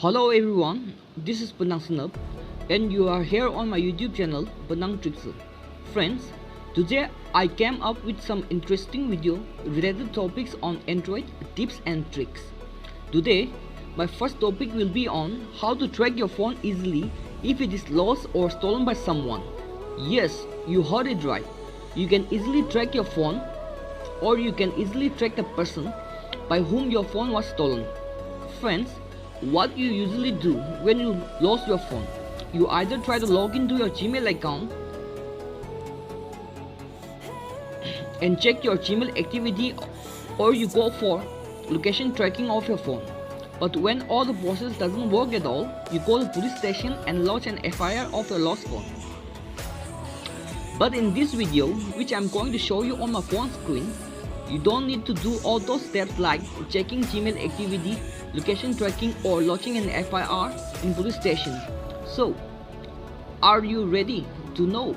Hello everyone, this is Panang Sanap and you are here on my YouTube channel Panang Tricks. Friends, today I came up with some interesting video related topics on Android tips and tricks. Today, my first topic will be on how to track your phone easily if it is lost or stolen by someone. Yes, you heard it right. You can easily track your phone, or you can easily track the person by whom your phone was stolen. Friends, what you usually do when you lost your phone? You either try to log into your Gmail account and check your Gmail activity, or you go for location tracking of your phone. But when all the process doesn't work at all, you go to police station and lodge an FIR of your lost phone. But in this video, which I'm going to show you on my phone screen, you don't need to do all those steps like checking Gmail activity, location tracking, or lodging an FIR in police station. So, are you ready to know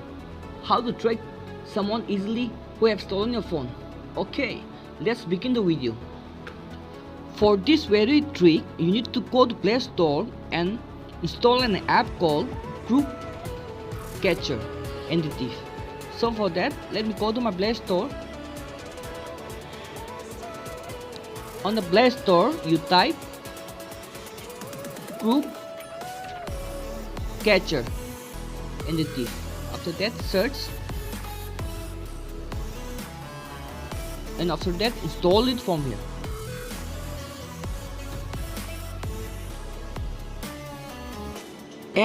how to track someone easily who have stolen your phone? Okay, let's begin the video. For this very trick, you need to go to Play Store and install an app called Crook Catcher and the Thief. So for that, let me go to my Play Store. On the Play Store, you type Crook Catcher and the Thief. After that, search, and after that, install it from here.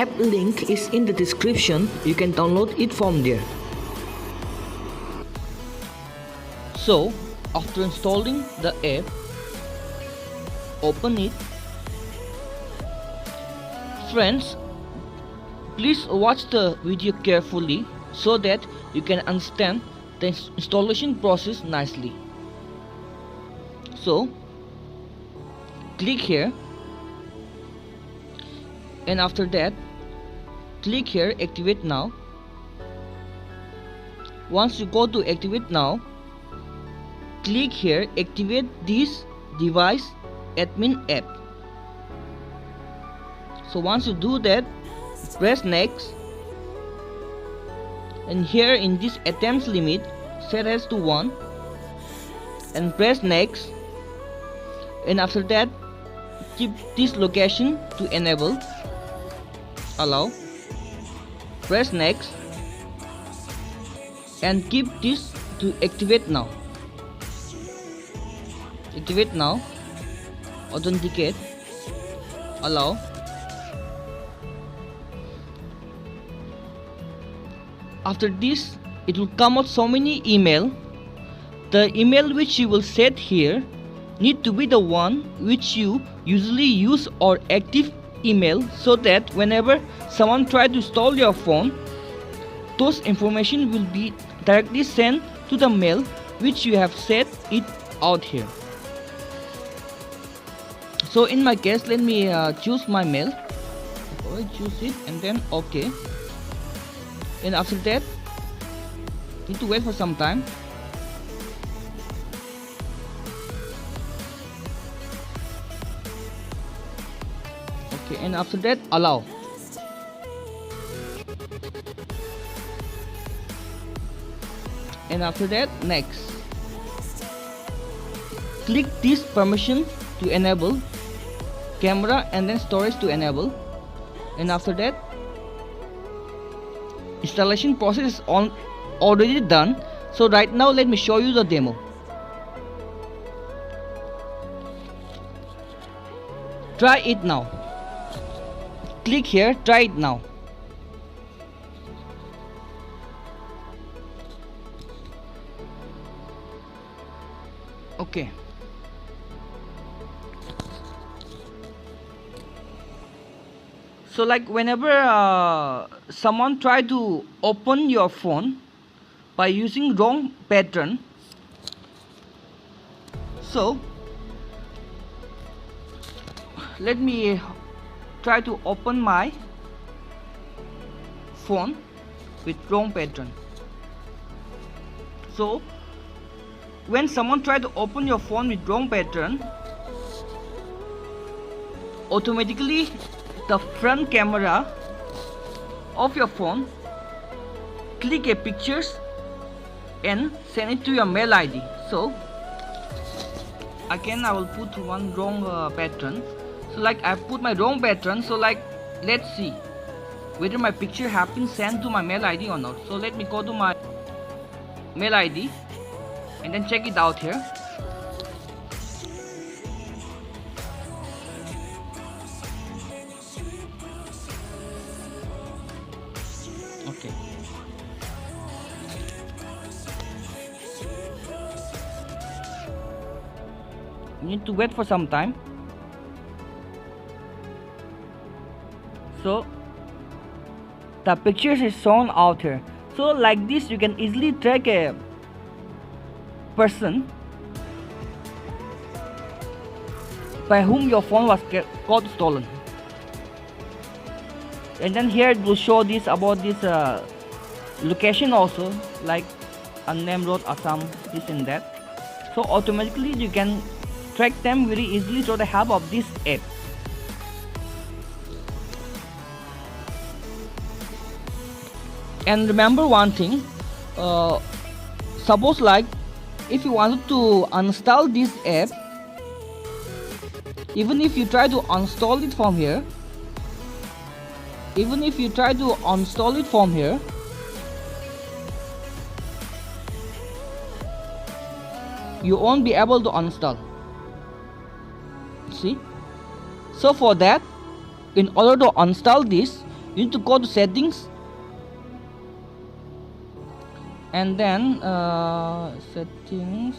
App link is in the description. You can download it from there. So, after installing the app, open it. Friends, please watch the video carefully so that you can understand the installation process nicely. So, click here, and after that, click here, activate now. Once you go to activate now, click here, activate this device admin app. So once you do that, press next, and here in this attempts limit, set as to 1, and press next, and after that, keep this location to enable, allow, press next, and keep this to activate now. Activate now, authenticate, allow. After this, it will come out so many email. The email which you will set here need to be the one which you usually use or active email, so that whenever someone try to steal your phone, those information will be directly sent to the mail which you have set it out here. So in my case, let me choose my mail. I choose it and then OK. And after that, need to wait for some time. Okay, and after that, allow. And after that, next. Click this permission to enable, camera and then storage to enable, and after that, installation process is already done. So right now, let me show you the demo. Try it now. Click here, try it now. Okay. So like whenever someone try to open your phone by using wrong pattern, so let me try to open my phone with wrong pattern. So when someone try to open your phone with wrong pattern, automatically the front camera of your phone click a pictures and send it to your mail ID. So again I will put one wrong pattern. So like I put my wrong pattern. So like let's see whether my picture have been sent to my mail ID or not. So let me go to my mail ID and then check it out here. Okay. You need to wait for some time. So the pictures is shown out here. So like this you can easily track a person by whom your phone was got stolen. And then here it will show this about this location also, like Annam Road, Assam, this and that. So automatically you can track them very easily through the help of this app. And remember one thing, suppose like if you wanted to uninstall this app, even if you try to install it from here, you won't be able to uninstall. See? So for that, in order to uninstall this, you need to go to settings and then settings,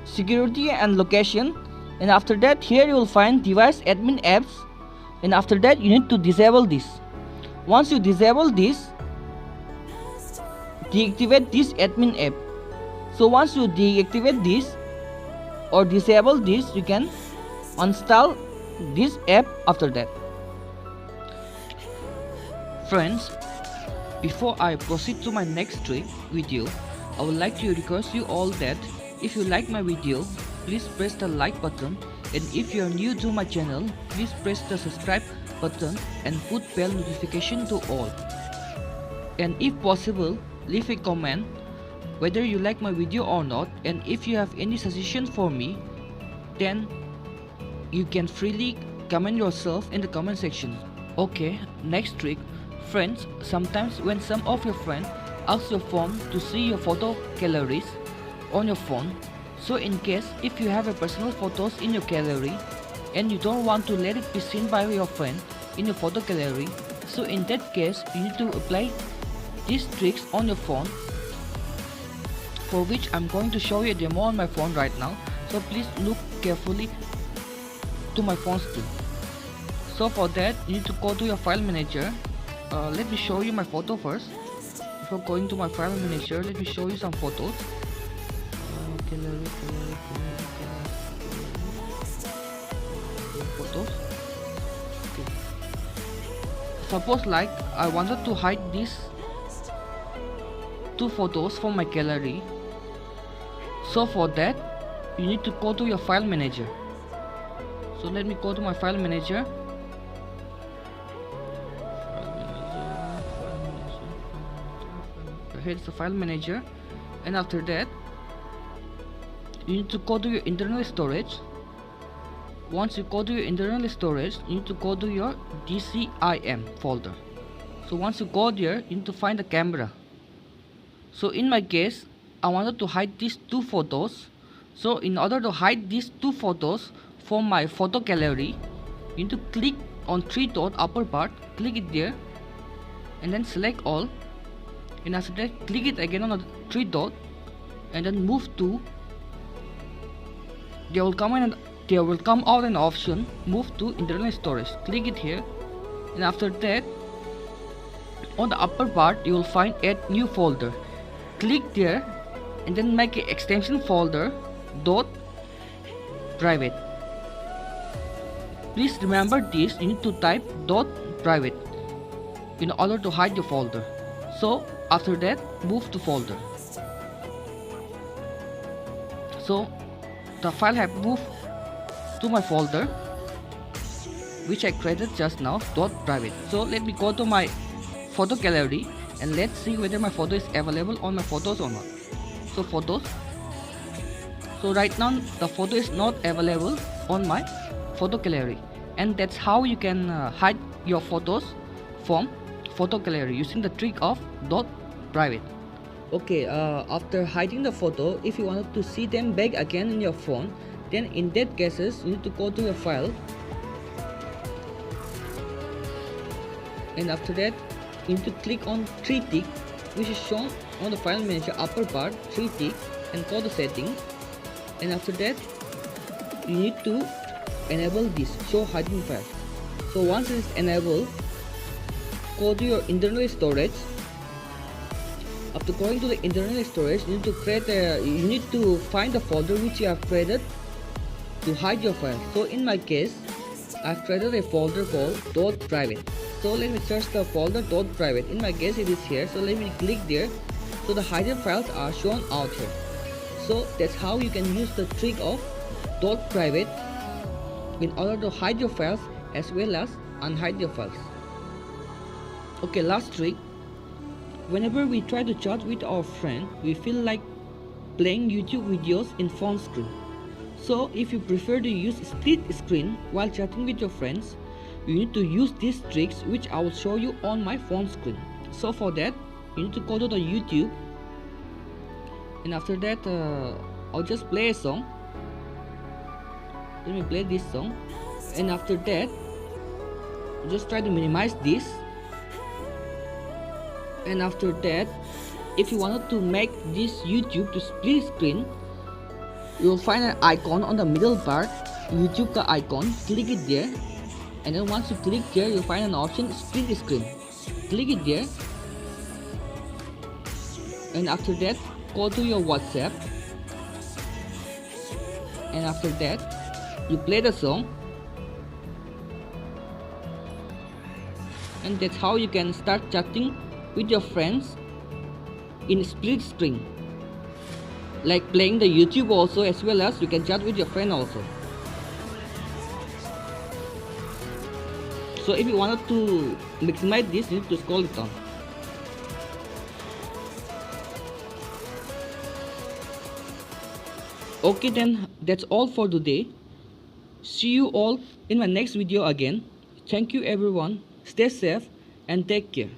security and location, and after that here you will find device admin apps, and after that you need to disable this. Once you disable this, deactivate this admin app. So once you deactivate this or disable this, you can install this app after that. Friends, before I proceed to my next trick video, I would like to request you all that if you like my video, please press the like button, and if you are new to my channel, please press the subscribe button and put bell notification to all. And if possible, leave a comment whether you like my video or not, and if you have any suggestion for me, then you can freely comment yourself in the comment section. Okay, next trick. Friends, sometimes when some of your friends ask your phone to see your photo galleries on your phone, so in case if you have a personal photos in your gallery and you don't want to let it be seen by your friend in your photo gallery, so in that case you need to apply these tricks on your phone, for which I'm going to show you a demo on my phone right now. So please look carefully to my phone screen. So for that you need to go to your file manager. Let me show you my photo first. Before going to my file manager, let me show you some photos. Gallery, photos. Okay. Suppose like I wanted to hide these two photos from my gallery. So for that you need to go to your file manager. So let me go to my file manager. Here's the file manager, and after that you need to go to your internal storage. Once you go to your internal storage, you need to go to your DCIM folder. So once you go there, you need to find the camera. So in my case, I wanted to hide these two photos. So in order to hide these two photos from my photo gallery, you need to click on three dot upper part, click it there, and then select all. And after that, click it again on the three dot, and then move to. There will come out an option, move to internal storage. Click it here, and after that, on the upper part you will find add new folder. Click there, and then make an extension folder dot private. Please remember this. You need to type dot private in order to hide your folder. So after that, move to folder. So the file have moved to my folder which I created just now, .private. So let me go to my photo gallery and let's see whether my photo is available on my photos or not. So photos. So right now the photo is not available on my photo gallery, and that's how you can hide your photos from photo gallery using the trick of .private. Okay, after hiding the photo, if you wanted to see them back again in your phone, then in that cases you need to go to your file, and after that you need to click on 3 tick which is shown on the file manager upper bar, 3 tick, and go to settings, and after that you need to enable this show hiding file. So once it is enabled, go to your internal storage. After going to the internal storage, you need to find the folder which you have created to hide your file. So in my case, I've created a folder called .private. So let me search the folder .private. In my case it is here, so let me click there. So the hidden files are shown out here. So that's how you can use the trick of .private in order to hide your files as well as unhide your files. Okay, last trick. Whenever we try to chat with our friend, we feel like playing YouTube videos in phone screen. So if you prefer to use split screen while chatting with your friends, you need to use these tricks which I will show you on my phone screen. So for that, you need to go to the YouTube, and after that I'll just play a song. Let me play this song, and after that just try to minimize this, and after that if you wanted to make this YouTube to split screen, you will find an icon on the middle bar, YouTube the icon, click it there, and then once you click there you'll find an option split screen, click it there, and after that go to your WhatsApp, and after that you play the song, and that's how you can start chatting with your friends in split screen, like playing the YouTube also, as well as you can chat with your friend also. So if you wanted to maximize this, you need to scroll it down. Okay, then that's all for today. See you all in my next video again. Thank you everyone. Stay safe and take care.